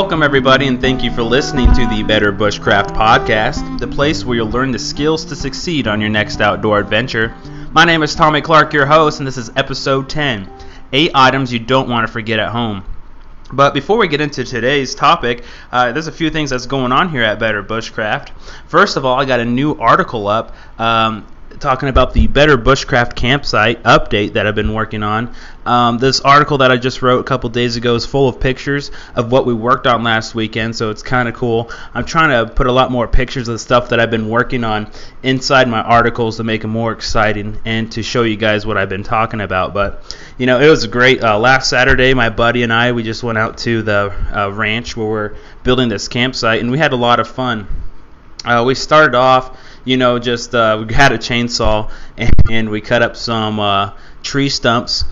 Welcome everybody, and thank you for listening to the Better Bushcraft Podcast, the place where you'll learn the skills to succeed on your next outdoor adventure. My name is Tommy Clark, your host, and this is episode 10, 8 items you don't want to forget at home. But before we get into today's topic, there's a few things that's going on here at Better Bushcraft. First of all, I got a new article up talking about the Better Bushcraft campsite update that I've been working on. This article that I just wrote a couple days ago is full of pictures of what we worked on last weekend, so it's kind of cool. I'm trying to put a lot more pictures of the stuff that I've been working on inside my articles to make them more exciting and to show you guys what I've been talking about. But, you know, it was great. Last Saturday, my buddy and I, we just went out to the ranch where we're building this campsite, and we had a lot of fun. We started off, you know, just we had a chainsaw and we cut up some tree stumps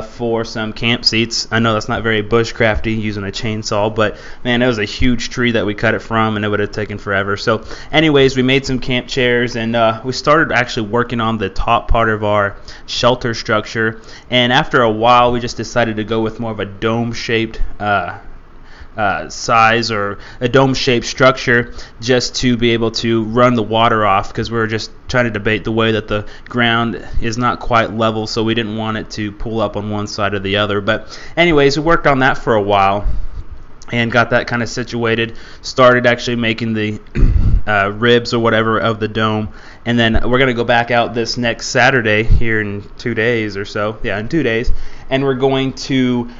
for some camp seats. I know that's not very bushcrafty using a chainsaw, but man, it was a huge tree that we cut it from, and it would have taken forever. So anyways, we made some camp chairs, and we started actually working on the top part of our shelter structure. And after a while, we just decided to go with more of a dome-shaped size, or a dome-shaped structure, just to be able to run the water off, because we were just trying to debate the way that the ground is not quite level, so we didn't want it to pull up on one side or the other. But anyways, we worked on that for a while and got that kind of situated, started actually making the ribs or whatever of the dome, and then we're going to go back out this next Saturday here in 2 days or so, in 2 days, and we're going to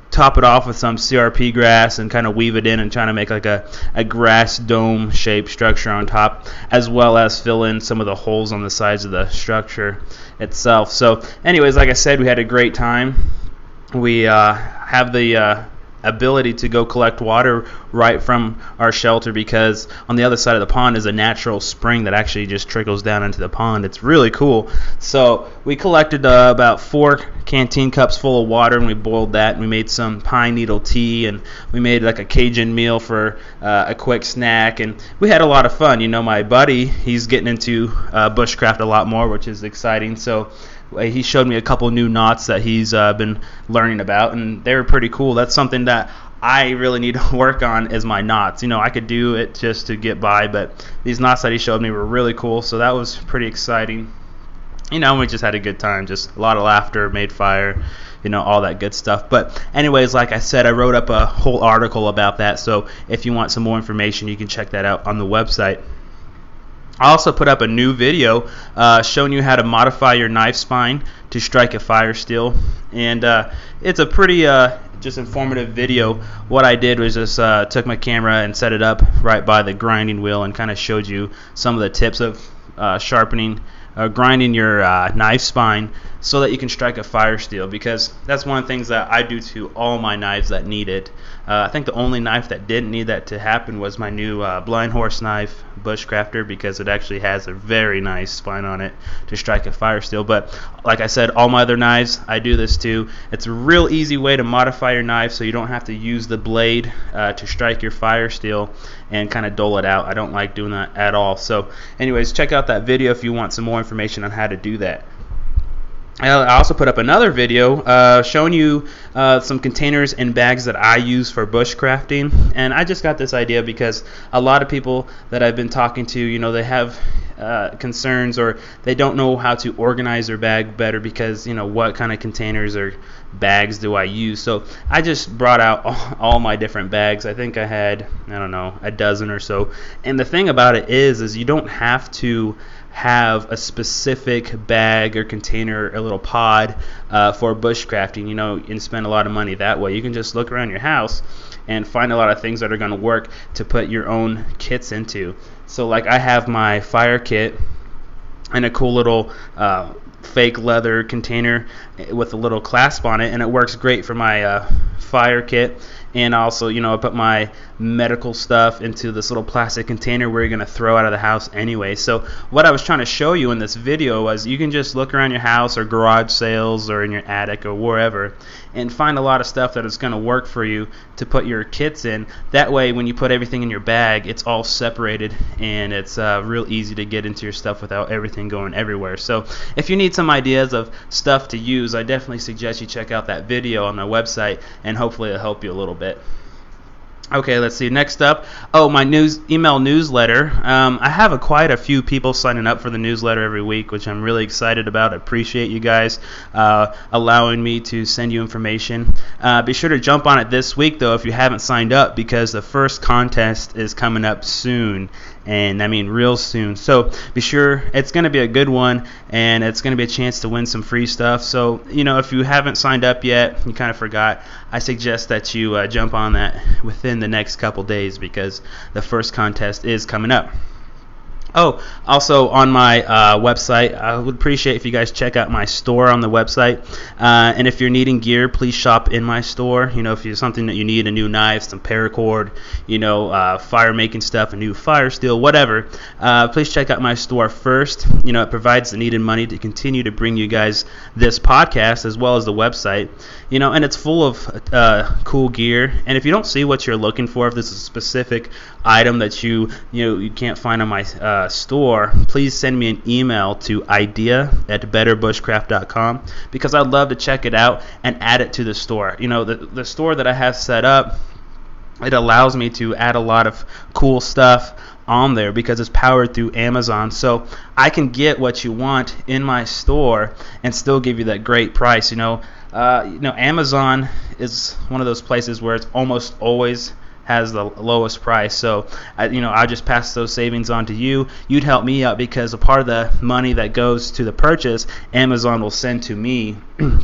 top it off with some CRP grass and kind of weave it in and trying to make like a grass dome shaped structure on top, as well as fill in some of the holes on the sides of the structure itself. So anyways, like I said, we had a great time. We have the ability to go collect water right from our shelter, because on the other side of the pond is a natural spring that actually just trickles down into the pond. It's really cool. So we collected about 4 canteen cups full of water, and we boiled that, and we made some pine needle tea, and we made like a Cajun meal for a quick snack, and we had a lot of fun. You know, my buddy, he's getting into bushcraft a lot more, which is exciting. So he showed me a couple new knots that he's been learning about, and they were pretty cool. That's something that I really need to work on, is my knots. You know, I could do it just to get by, but these knots that he showed me were really cool, so that was pretty exciting. You know, we just had a good time, just a lot of laughter, made fire, you know, all that good stuff. But anyways, like I said, I wrote up a whole article about that, so if you want some more information, you can check that out on the website. I also put up a new video showing you how to modify your knife spine to strike a fire steel, and it's a pretty just informative video. What I did was just took my camera and set it up right by the grinding wheel and kind of showed you some of the tips of grinding your knife spine so that you can strike a fire steel, because that's one of the things that I do to all my knives that need it. I think the only knife that didn't need that to happen was my new blind horse knife, Bushcrafter, because it actually has a very nice spine on it to strike a fire steel. But like I said, all my other knives, I do this too. It's a real easy way to modify your knife so you don't have to use the blade to strike your fire steel and kind of dull it out. I don't like doing that at all. So anyways, check out that video if you want some more information on how to do that. I also put up another video showing you some containers and bags that I use for bushcrafting, and I just got this idea because a lot of people that I've been talking to, you know, they have concerns, or they don't know how to organize their bag better because, you know, what kind of containers or bags do I use. So I just brought out all my different bags. I think I had, I don't know, a dozen or so. And the thing about it is you don't have to have a specific bag or container or little pod for bushcrafting, you know, and spend a lot of money that way. You can just look around your house and find a lot of things that are going to work to put your own kits into. So like I have my fire kit and a cool little fake leather container with a little clasp on it, and it works great for my fire kit. And also, you know, I put my medical stuff into this little plastic container where you're going to throw out of the house anyway. So what I was trying to show you in this video was you can just look around your house or garage sales or in your attic or wherever and find a lot of stuff that is going to work for you to put your kits in. That way, when you put everything in your bag, it's all separated, and it's real easy to get into your stuff without everything going everywhere. So if you need some ideas of stuff to use, I definitely suggest you check out that video on my website, and hopefully it'll help you a little bit. Okay, let's see. Next up, my email newsletter. I have quite a few people signing up for the newsletter every week, which I'm really excited about. I appreciate you guys allowing me to send you information. Be sure to jump on it this week, though, if you haven't signed up, because the first contest is coming up soon, and I mean real soon. So be sure, it's going to be a good one, and it's going to be a chance to win some free stuff. So, if you haven't signed up yet, you kind of forgot, I suggest that you jump on that within the next couple days, because the first contest is coming up. Oh, also on my website, I would appreciate if you guys check out my store on the website. And if you're needing gear, please shop in my store. If you're something that you need, a new knife, some paracord, fire making stuff, a new fire steel, whatever, please check out my store first. It provides the needed money to continue to bring you guys this podcast as well as the website. And it's full of cool gear. And if you don't see what you're looking for, if this is a specific item that you can't find on my store, please send me an email to idea@betterbushcraft.com, because I'd love to check it out and add it to the store. The store that I have set up, it allows me to add a lot of cool stuff on there because it's powered through Amazon. So I can get what you want in my store and still give you that great price. Amazon is one of those places where it's almost always has the lowest price. So I just pass those savings on to you. You'd help me out, because a part of the money that goes to the purchase, Amazon will send to me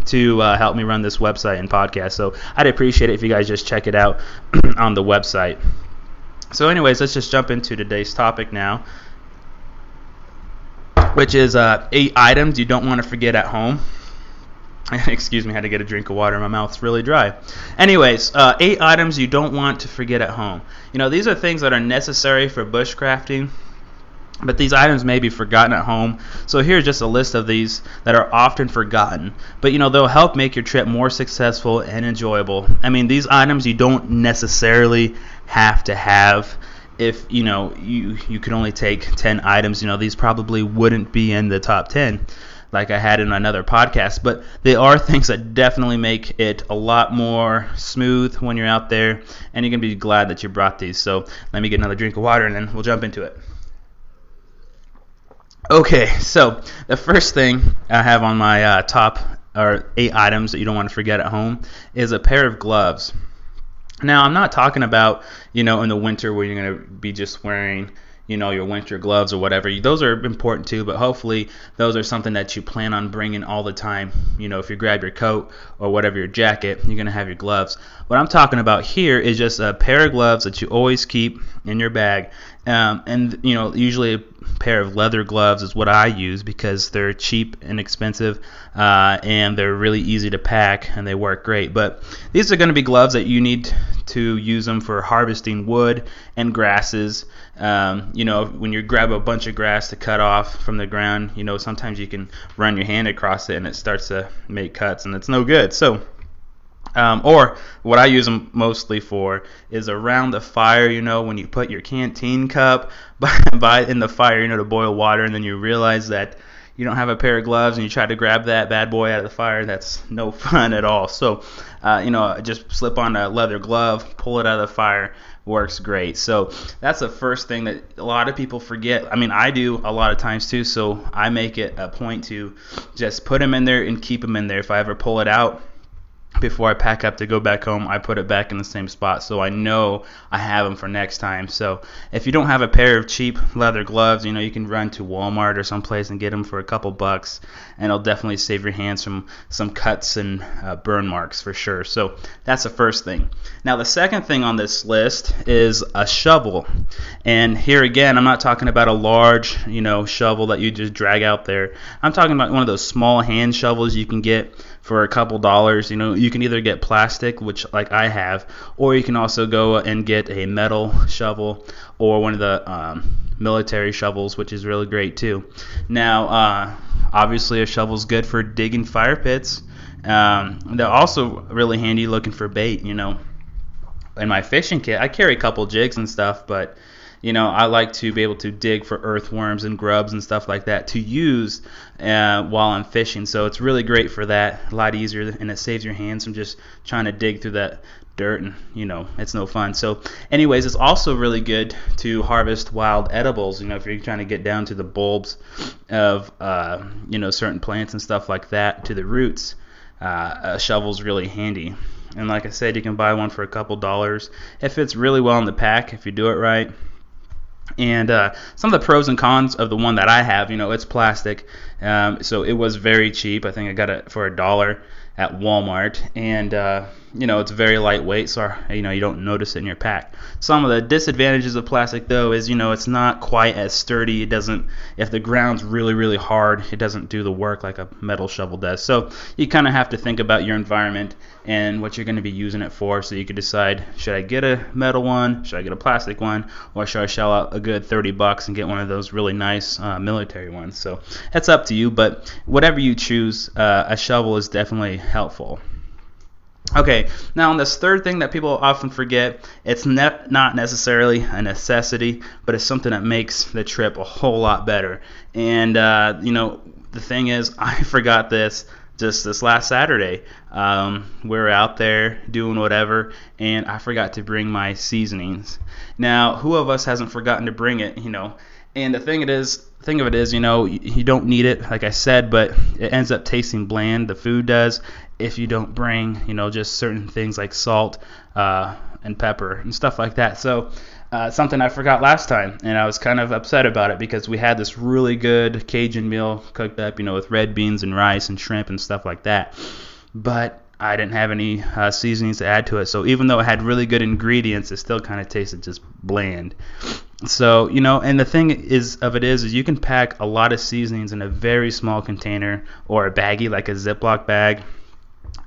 to help me run this website and podcast. So I'd appreciate it if you guys just check it out on the website. So anyways, let's just jump into today's topic now, which is 8 items you don't want to forget at home. Excuse me, I had to get a drink of water. My mouth's really dry. Anyways, 8 items you don't want to forget at home. These are things that are necessary for bushcrafting, but these items may be forgotten at home. So here's just a list of these that are often forgotten, but they'll help make your trip more successful and enjoyable. I mean, these items you don't necessarily have to have. If you could only take 10 items, these probably wouldn't be in the top 10 like I had in another podcast, but they are things that definitely make it a lot more smooth when you're out there, and you're going to be glad that you brought these. So let me get another drink of water, and then we'll jump into it. Okay, so the first thing I have on my top 8 items that you don't want to forget at home is a pair of gloves. Now, I'm not talking about, in the winter where you're going to be just wearing your winter gloves or whatever. Those are important too, but hopefully those are something that you plan on bringing all the time. If you grab your coat or whatever, your jacket, you're going to have your gloves. What I'm talking about here is just a pair of gloves that you always keep in your bag. And usually a pair of leather gloves is what I use, because they're cheap and inexpensive, and they're really easy to pack, and they work great. But these are going to be gloves that you need to use them for harvesting wood and grasses. When you grab a bunch of grass to cut off from the ground, sometimes you can run your hand across it and it starts to make cuts, and it's no good. So or what I use them mostly for is around the fire, when you put your canteen cup by in the fire, to boil water, and then you realize that you don't have a pair of gloves and you try to grab that bad boy out of the fire. That's no fun at all. So, just slip on a leather glove, pull it out of the fire, works great. So that's the first thing that a lot of people forget. I mean, I do a lot of times too, so I make it a point to just put them in there and keep them in there. If I ever pull it out before I pack up to go back home, I put it back in the same spot, so I know I have them for next time. So if you don't have a pair of cheap leather gloves, you can run to Walmart or someplace and get them for a couple bucks, and it'll definitely save your hands from some cuts and burn marks for sure. So that's the first thing. Now the second thing on this list is a shovel, and here again, I'm not talking about a large shovel that you just drag out there. I'm talking about one of those small hand shovels you can get for a couple dollars. You can either get plastic, which like I have, or you can also go and get a metal shovel or one of the military shovels, which is really great too. Now, obviously a shovel's good for digging fire pits. They're also really handy looking for bait. In my fishing kit, I carry a couple jigs and stuff, but I like to be able to dig for earthworms and grubs and stuff like that to use while I'm fishing. So it's really great for that, a lot easier, and it saves your hands from just trying to dig through that dirt, and it's no fun. So anyways, it's also really good to harvest wild edibles, if you're trying to get down to the bulbs of certain plants and stuff like that, to the roots. A shovel's really handy, and like I said, you can buy one for a couple dollars. It fits really well in the pack if you do it right. And some of the pros and cons of the one that I have, it's plastic, so it was very cheap. I think I got it for $1 at Walmart, and it's very lightweight, so you don't notice it in your pack. Some of the disadvantages of plastic, though, is it's not quite as sturdy. It doesn't, if the ground's really, really hard, it doesn't do the work like a metal shovel does. So you kind of have to think about your environment and what you're going to be using it for, so you can decide, should I get a metal one, should I get a plastic one, or should I shell out a good $30 and get one of those really nice military ones. So that's up to you, but whatever you choose, a shovel is definitely helpful. Okay, now on this third thing that people often forget, it's not necessarily a necessity, but it's something that makes the trip a whole lot better. And the thing is, I forgot this just this last Saturday. We were out there doing whatever, and I forgot to bring my seasonings. Now, who of us hasn't forgotten to bring it? And the thing of it is, you don't need it, like I said, but it ends up tasting bland. The food does, if you don't bring, just certain things like salt and pepper and stuff like that. So something I forgot last time, and I was kind of upset about it, because we had this really good Cajun meal cooked up, with red beans and rice and shrimp and stuff like that. But I didn't have any seasonings to add to it. So even though it had really good ingredients, it still kind of tasted just bland. So, and the thing is you can pack a lot of seasonings in a very small container or a baggie, like a Ziploc bag.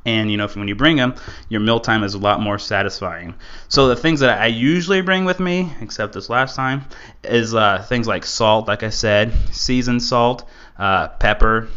And, when you bring them, your mealtime is a lot more satisfying. So the things that I usually bring with me, except this last time, is things like salt, like I said, seasoned salt, pepper,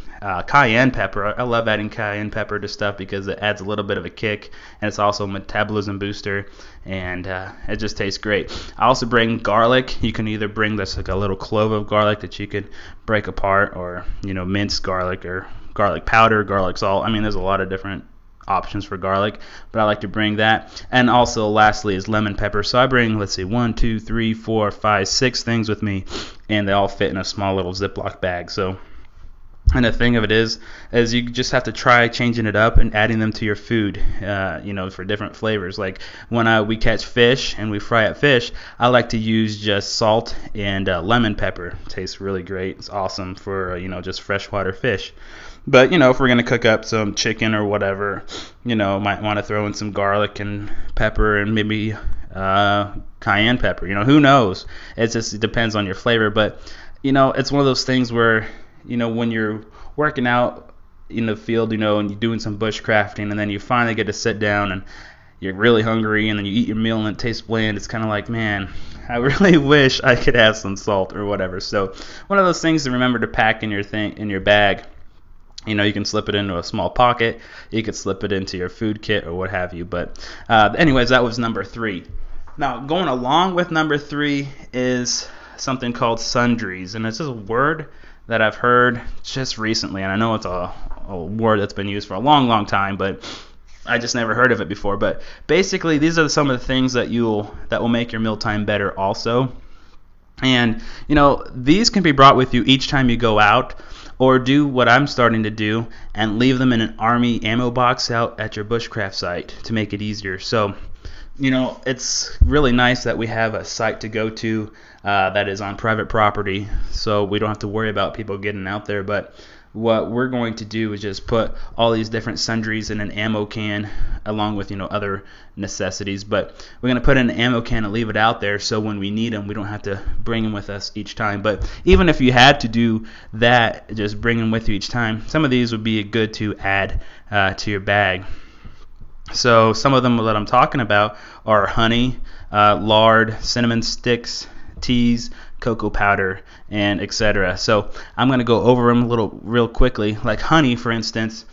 cayenne pepper. I love adding cayenne pepper to stuff because it adds a little bit of a kick, and it's also a metabolism booster, and it just tastes great. I also bring garlic. You can either bring this like a little clove of garlic that you could break apart, or minced garlic, or garlic powder, garlic salt. I mean, there's a lot of different options for garlic, but I like to bring that. And also lastly is lemon pepper. So I bring, 1, 2, 3, 4, 5, 6 things with me, and they all fit in a small little Ziploc bag. So, and the thing of it is you just have to try changing it up and adding them to your food, for different flavors. Like when we catch fish and we fry up fish, I like to use just salt and lemon pepper. It tastes really great. It's awesome for, just freshwater fish. But, if we're going to cook up some chicken or whatever, might want to throw in some garlic and pepper and maybe cayenne pepper. Who knows? It depends on your flavor. But, it's one of those things where, when you're working out in the field, and you're doing some bushcrafting, and then you finally get to sit down and you're really hungry, and then you eat your meal and it tastes bland, it's kind of like, man, I really wish I could have some salt or whatever. So one of those things to remember to pack in your bag. You can slip it into a small pocket. You could slip it into your food kit or what have you. But anyways, that was number 3. Now, going along with number 3 is something called Sundries. And it's just a word that I've heard just recently. And I know it's a word that's been used for a long, long time, but I just never heard of it before. But basically, these are some of the things that will make your mealtime better also. And, these can be brought with you each time you go out, or do what I'm starting to do and leave them in an army ammo box out at your bushcraft site to make it easier. So, it's really nice that we have a site to go to that is on private property, so we don't have to worry about people getting out there. But what we're going to do is just put all these different sundries in an ammo can, along with other necessities. But we're going to put in an ammo can and leave it out there, so when we need them, we don't have to bring them with us each time. But even if you had to do that, just bring them with you each time, some of these would be good to add to your bag. So some of them that I'm talking about are honey, lard, cinnamon sticks, teas, cocoa powder, and etc. So I'm going to go over them real quickly. Like honey, for instance,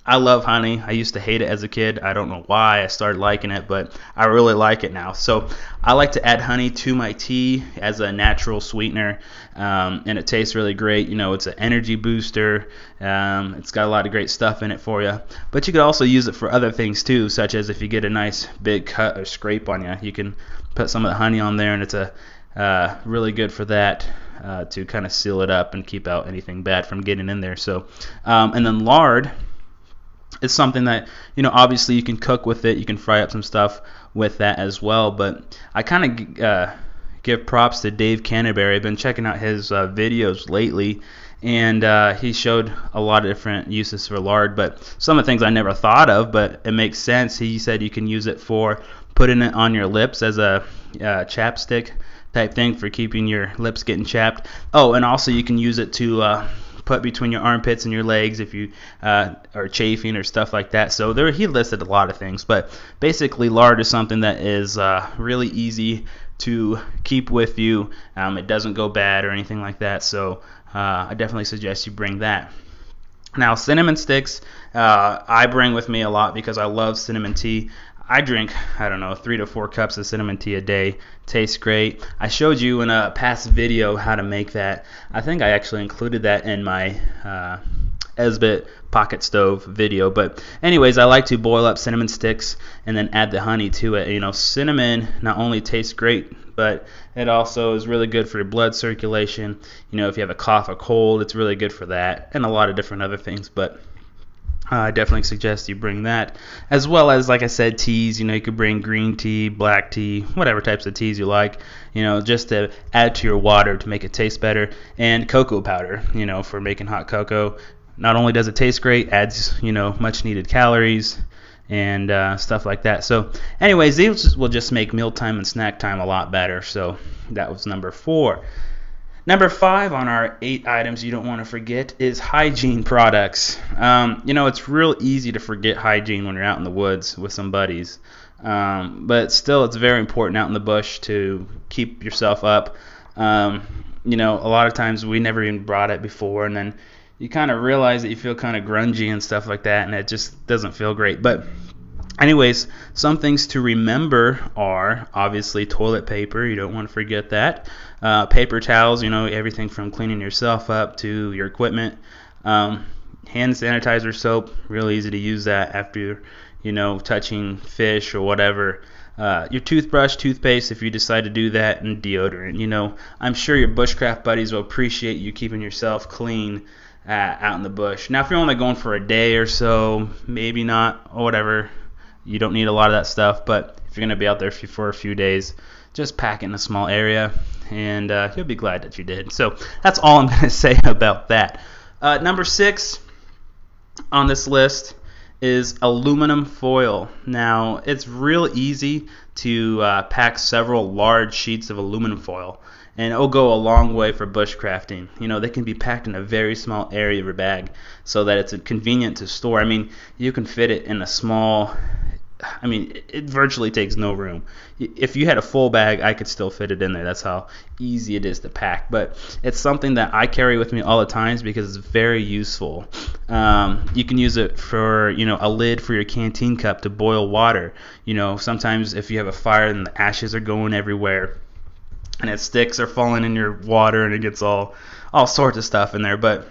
I love honey. I used to hate it as a kid. I don't know why I started liking it, but I really like it now. So I like to add honey to my tea as a natural sweetener, and it tastes really great. It's an energy booster. It's got a lot of great stuff in it for you. But you could also use it for other things too, such as if you get a nice big cut or scrape on you, you can put some of the honey on there, and it's really good for that. To kind of seal it up and keep out anything bad from getting in there. So, and then lard. It's something that, obviously you can cook with it. You can fry up some stuff with that as well. But I kind of give props to Dave Canterbury. I've been checking out his videos lately, and he showed a lot of different uses for lard. But some of the things I never thought of, but it makes sense. He said you can use it for putting it on your lips as a chapstick type thing for keeping your lips getting chapped. Oh, and also you can use it to put between your armpits and your legs if you are chafing or stuff like that. So he listed a lot of things, but basically lard is something that is really easy to keep with you. It doesn't go bad or anything like that, so I definitely suggest you bring that. Now, cinnamon sticks I bring with me a lot because I love cinnamon tea. I drink, 3 to 4 cups of cinnamon tea a day. Tastes great. I showed you in a past video how to make that. I think I actually included that in my Esbit pocket stove video. But anyways, I like to boil up cinnamon sticks and then add the honey to it. Cinnamon not only tastes great, but it also is really good for your blood circulation. If you have a cough or cold, it's really good for that, and a lot of different other things. But I definitely suggest you bring that, as well as, like I said, teas. You could bring green tea, black tea, whatever types of teas you like, just to add to your water to make it taste better. And cocoa powder, for making hot cocoa. Not only does it taste great, adds, much needed calories and stuff like that. So anyways, these will just make mealtime and snack time a lot better. So that was number 4. Number 5 on our 8 items you don't want to forget is hygiene products. It's real easy to forget hygiene when you're out in the woods with some buddies. But still, it's very important out in the bush to keep yourself up. A lot of times we never even brought it before, and then you kind of realize that you feel kind of grungy and stuff like that, and it just doesn't feel great. But anyways, some things to remember are obviously toilet paper. You don't want to forget that. Paper towels, everything from cleaning yourself up to your equipment. Hand sanitizer soap, real easy to use that after, touching fish or whatever. Your toothbrush, toothpaste, if you decide to do that, and deodorant. I'm sure your bushcraft buddies will appreciate you keeping yourself clean out in the bush. Now, if you're only going for a day or so, maybe not, or whatever. You don't need a lot of that stuff, but if you're going to be out there for a few days, just pack it in a small area, and you'll be glad that you did. So that's all I'm going to say about that. Number 6 on this list is aluminum foil. Now, it's real easy to pack several large sheets of aluminum foil, and it'll go a long way for bushcrafting. They can be packed in a very small area of your bag so that it's convenient to store. You can fit it in a small... it virtually takes no room. If you had a full bag, I could still fit it in there. That's how easy it is to pack. But it's something that I carry with me all the times because it's very useful. You can use it for, a lid for your canteen cup to boil water. Sometimes if you have a fire and the ashes are going everywhere and sticks are falling in your water and it gets all sorts of stuff in there. But,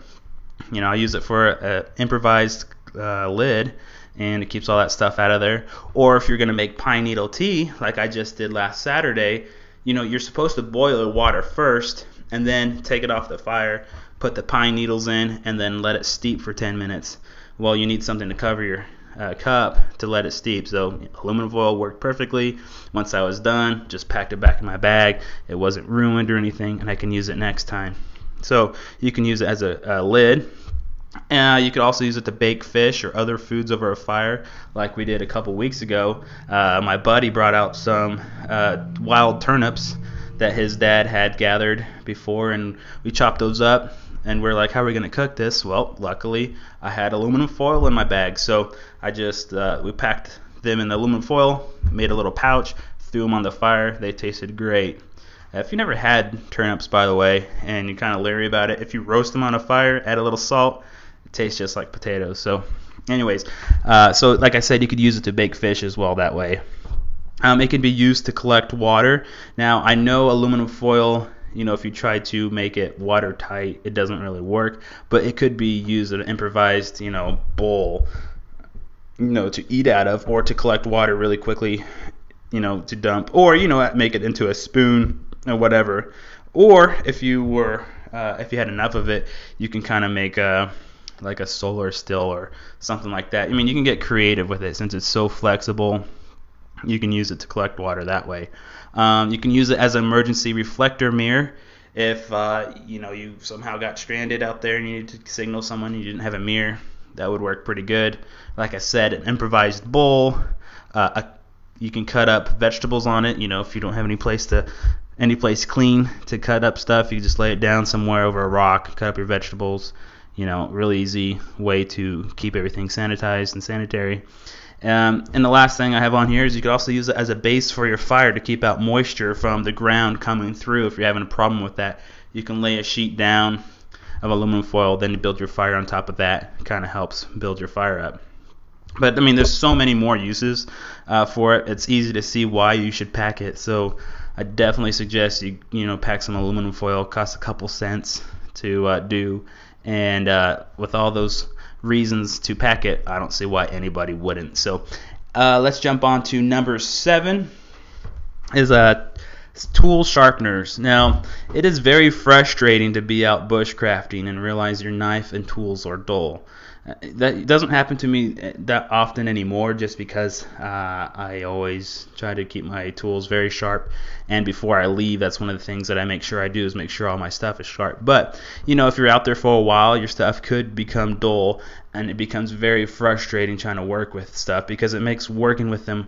I use it for an improvised lid, and it keeps all that stuff out of there. Or if you're going to make pine needle tea, like I just did last Saturday, you're supposed to boil the water first and then take it off the fire, put the pine needles in, and then let it steep for 10 minutes. Well, you need something to cover your cup to let it steep. So aluminum foil worked perfectly. Once I was done, just packed it back in my bag. It wasn't ruined or anything, and I can use it next time. So you can use it as a lid. You could also use it to bake fish or other foods over a fire, like we did a couple weeks ago. My buddy brought out some wild turnips that his dad had gathered before, and we chopped those up, and we're like, how are we going to cook this? Well, luckily, I had aluminum foil in my bag, so I just we packed them in the aluminum foil, made a little pouch, threw them on the fire. They tasted great. If you never had turnips, by the way, and you're kind of leery about it, if you roast them on a fire, add a little salt, it tastes just like potatoes. So Anyways, so like I said, you could use it to bake fish as well that way. It can be used to collect water. Now, I know aluminum foil, if you try to make it watertight, it doesn't really work, but it could be used as an improvised, bowl, to eat out of, or to collect water really quickly, to dump, or, make it into a spoon or whatever. Or if you had enough of it, you can kind of make like a solar still or something like that. You can get creative with it since it's so flexible. You can use it to collect water that way. You can use it as an emergency reflector mirror. If you somehow got stranded out there and you needed to signal someone and you didn't have a mirror, that would work pretty good. Like I said, an improvised bowl. You can cut up vegetables on it. If you don't have any place clean to cut up stuff, you just lay it down somewhere over a rock, cut up your vegetables. Really easy way to keep everything sanitized and sanitary. And the last thing I have on here is you could also use it as a base for your fire to keep out moisture from the ground coming through. If you're having a problem with that, you can lay a sheet down of aluminum foil, then you build your fire on top of that. It kind of helps build your fire up. But there's so many more uses for it. It's easy to see why you should pack it. So I definitely suggest you pack some aluminum foil. It costs a couple cents to do, and with all those reasons to pack it, I don't see why anybody wouldn't. So let's jump on to number 7 is tool sharpeners. Now, it is very frustrating to be out bushcrafting and realize your knife and tools are dull. That doesn't happen to me that often anymore, just because I always try to keep my tools very sharp, and before I leave, that's one of the things that I make sure I do, is make sure all my stuff is sharp. But if you're out there for a while, your stuff could become dull, and it becomes very frustrating trying to work with stuff, because it makes working with them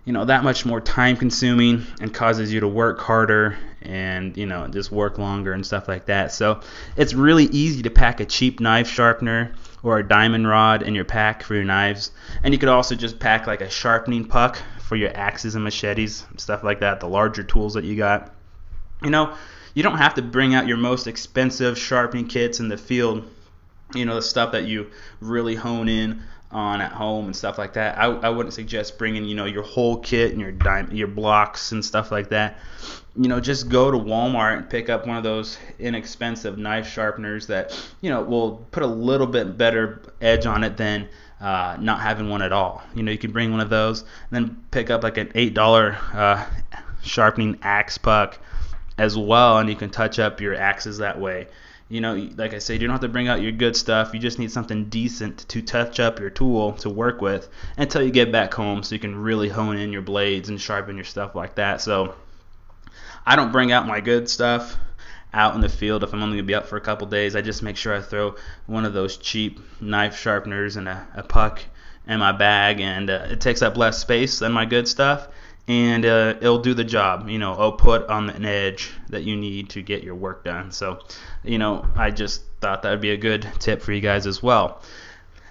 that much more time consuming and causes you to work harder and just work longer and stuff like that. So it's really easy to pack a cheap knife sharpener or a diamond rod in your pack for your knives, and you could also just pack like a sharpening puck for your axes and machetes and stuff like that, the larger tools that you got. You don't have to bring out your most expensive sharpening kits in the field, the stuff that you really hone in on at home and stuff like that. I wouldn't suggest bringing your whole kit and your blocks and stuff like that. Just go to Walmart and pick up one of those inexpensive knife sharpeners that will put a little bit better edge on it than not having one at all. You can bring one of those and then pick up like an $8 sharpening axe puck as well, and you can touch up your axes that way. Like I said, you don't have to bring out your good stuff. You just need something decent to touch up your tool to work with until you get back home, so you can really hone in your blades and sharpen your stuff like that. So I don't bring out my good stuff out in the field if I'm only going to be out for a couple days. I just make sure I throw one of those cheap knife sharpeners and a puck in my bag, and it takes up less space than my good stuff, and it'll do the job. It'll put on an edge that you need to get your work done. So I just thought that would be a good tip for you guys as well.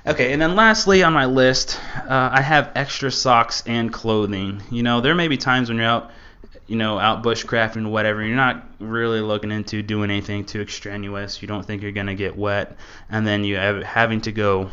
Okay, and then lastly on my list, I have extra socks and clothing. There may be times when you're out bushcrafting or whatever, you're not really looking into doing anything too extraneous. You don't think you're going to get wet, and then you having to go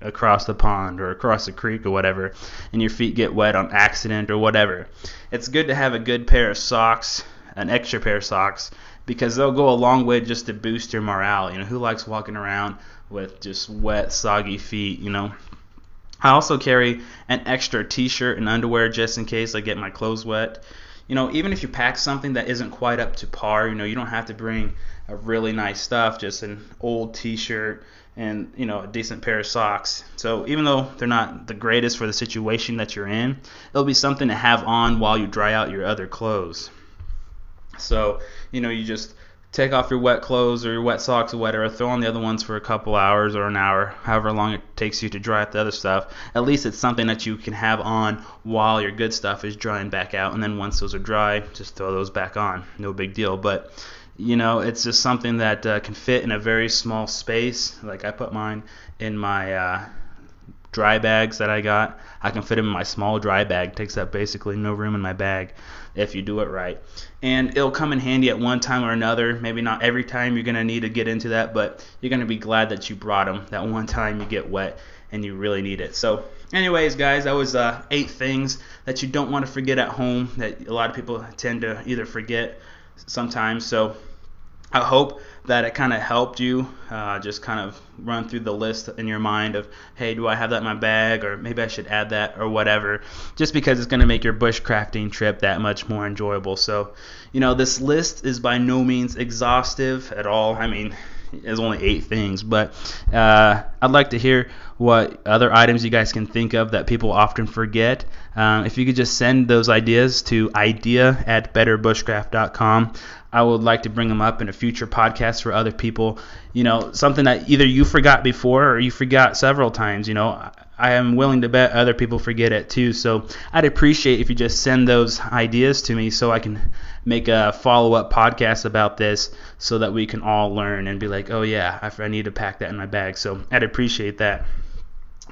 across the pond or across the creek or whatever, and your feet get wet on accident or whatever. It's good to have a good pair of socks, an extra pair of socks, because they'll go a long way just to boost your morale. Who likes walking around with just wet, soggy feet? I also carry an extra t-shirt and underwear just in case I get my clothes wet. Even if you pack something that isn't quite up to par, you don't have to bring a really nice stuff, just an old t-shirt and a decent pair of socks. So even though they're not the greatest for the situation that you're in, it'll be something to have on while you dry out your other clothes. So you just take off your wet clothes or your wet socks or whatever, throw on the other ones for a couple hours or an hour, however long it takes you to dry out the other stuff. At least it's something that you can have on while your good stuff is drying back out, and then once those are dry, just throw those back on. No big deal. But it's just something that can fit in a very small space. Like I put mine in my dry bags that I got. I can fit them in my small dry bag. It takes up basically no room in my bag if you do it right. And it'll come in handy at one time or another. Maybe not every time you're going to need to get into that, but you're going to be glad that you brought them that one time you get wet and you really need it. So anyways, guys, that was 8 things that you don't want to forget at home that a lot of people tend to either forget sometimes. So I hope that it kind of helped you just kind of run through the list in your mind of, hey, do I have that in my bag, or maybe I should add that, or whatever, just because it's going to make your bushcrafting trip that much more enjoyable. So, this list is by no means exhaustive at all. I mean, there's only 8 things, but I'd like to hear what other items you guys can think of that people often forget. If you could just send those ideas to idea@betterbushcraft.com. I would like to bring them up in a future podcast for other people. Something that either you forgot before or you forgot several times. I am willing to bet other people forget it too. So I'd appreciate if you just send those ideas to me so I can make a follow-up podcast about this so that we can all learn and be like, oh yeah, I need to pack that in my bag. So I'd appreciate that.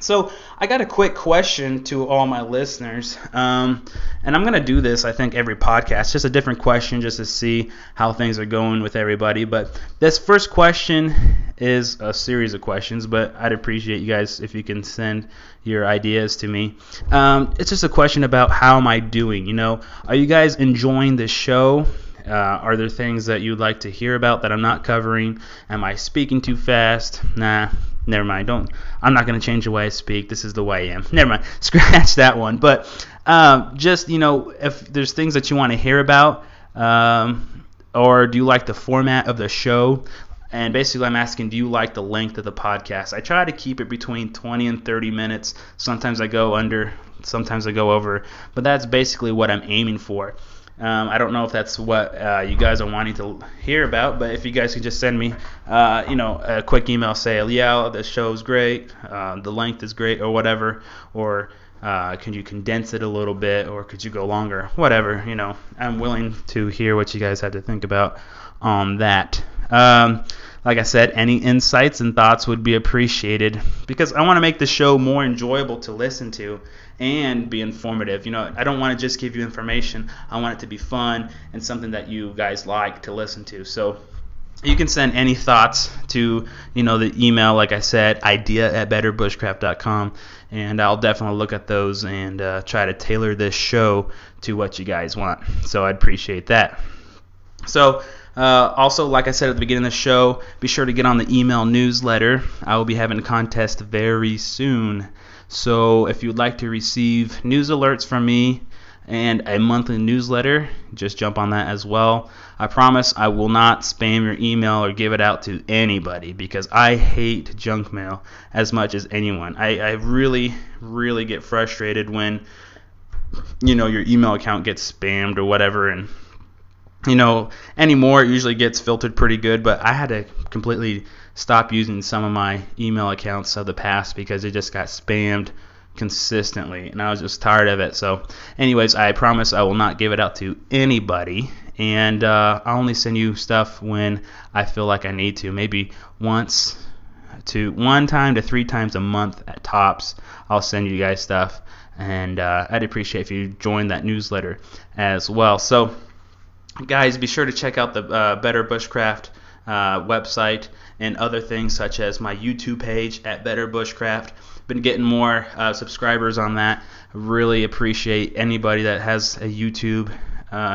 So I got a quick question to all my listeners, and I'm going to do this, I think, every podcast, just a different question just to see how things are going with everybody. But this first question is a series of questions, but I'd appreciate you guys if you can send your ideas to me. It's just a question about how am I doing? Are you guys enjoying the show? Are there things that you'd like to hear about that I'm not covering? Am I speaking too fast? Nah. Never mind. I'm not going to change the way I speak. This is the way I am. Never mind. Scratch that one. But just, if there's things that you want to hear about, or do you like the format of the show? And basically I'm asking, do you like the length of the podcast? I try to keep it between 20 and 30 minutes. Sometimes I go under, sometimes I go over. But that's basically what I'm aiming for. I don't know if that's what you guys are wanting to hear about, but if you guys could just send me, a quick email, say, yeah, the show's great, the length is great, or whatever, or can you condense it a little bit, or could you go longer, whatever, I'm willing to hear what you guys have to think about on that. Like I said, any insights and thoughts would be appreciated because I want to make the show more enjoyable to listen to and be informative. I don't want to just give you information. I want it to be fun and something that you guys like to listen to. So you can send any thoughts to, the email, like I said, idea@betterbushcraft.com, and I'll definitely look at those and try to tailor this show to what you guys want. So I'd appreciate that. So also, like I said at the beginning of the show, be sure to get on the email newsletter. I will be having a contest very soon. So if you'd like to receive news alerts from me and a monthly newsletter, just jump on that as well. I promise I will not spam your email or give it out to anybody because I hate junk mail as much as anyone. I really, really get frustrated when, your email account gets spammed or whatever, and anymore it usually gets filtered pretty good, but I had to completely stop using some of my email accounts of the past because it just got spammed consistently, and I was just tired of it. So anyways, I promise I will not give it out to anybody, and I'll only send you stuff when I feel like I need to. Maybe one time to 3 times a month at tops, I'll send you guys stuff, and I'd appreciate if you join that newsletter as well. So guys, be sure to check out the Better Bushcraft website and other things such as my YouTube page at Better Bushcraft. Been getting more subscribers on that. Really appreciate anybody that has a YouTube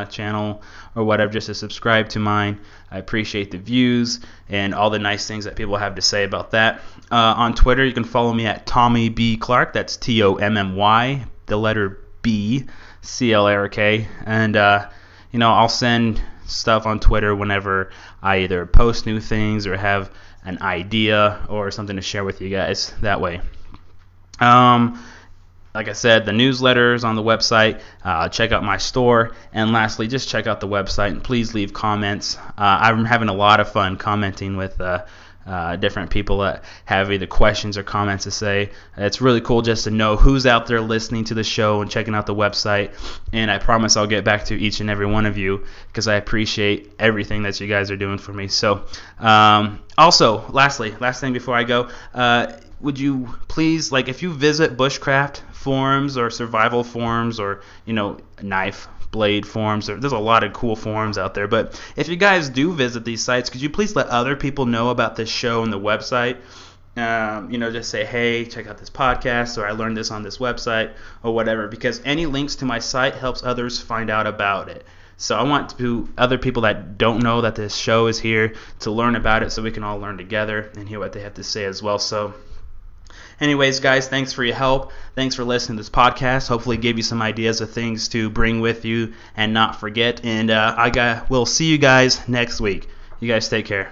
channel or whatever just to subscribe to mine. I appreciate the views and all the nice things that people have to say about that. On Twitter, you can follow me at Tommy B. Clark. That's Tommy, the letter B, CLARK. And I'll send stuff on Twitter whenever I either post new things or have an idea or something to share with you guys that way. Like I said, the newsletter is on the website. Check out my store. And lastly, just check out the website and please leave comments. I'm having a lot of fun commenting with different people that have either questions or comments to say. It's really cool just to know who's out there listening to the show and checking out the website. And I promise I'll get back to each and every one of you because I appreciate everything that you guys are doing for me. So also, last thing before I go, would you please, like, if you visit bushcraft forums or survival forums or, knife blade forums, there's a lot of cool forums out there, but if you guys do visit these sites, could you please let other people know about this show and the website? Just say, hey, check out this podcast, or I learned this on this website, or whatever, because any links to my site helps others find out about it. So I want other people that don't know that this show is here to learn about it, so we can all learn together and hear what they have to say as well. So anyways, guys, thanks for your help. Thanks for listening to this podcast. Hopefully it gave you some ideas of things to bring with you and not forget. And we'll see you guys next week. You guys take care.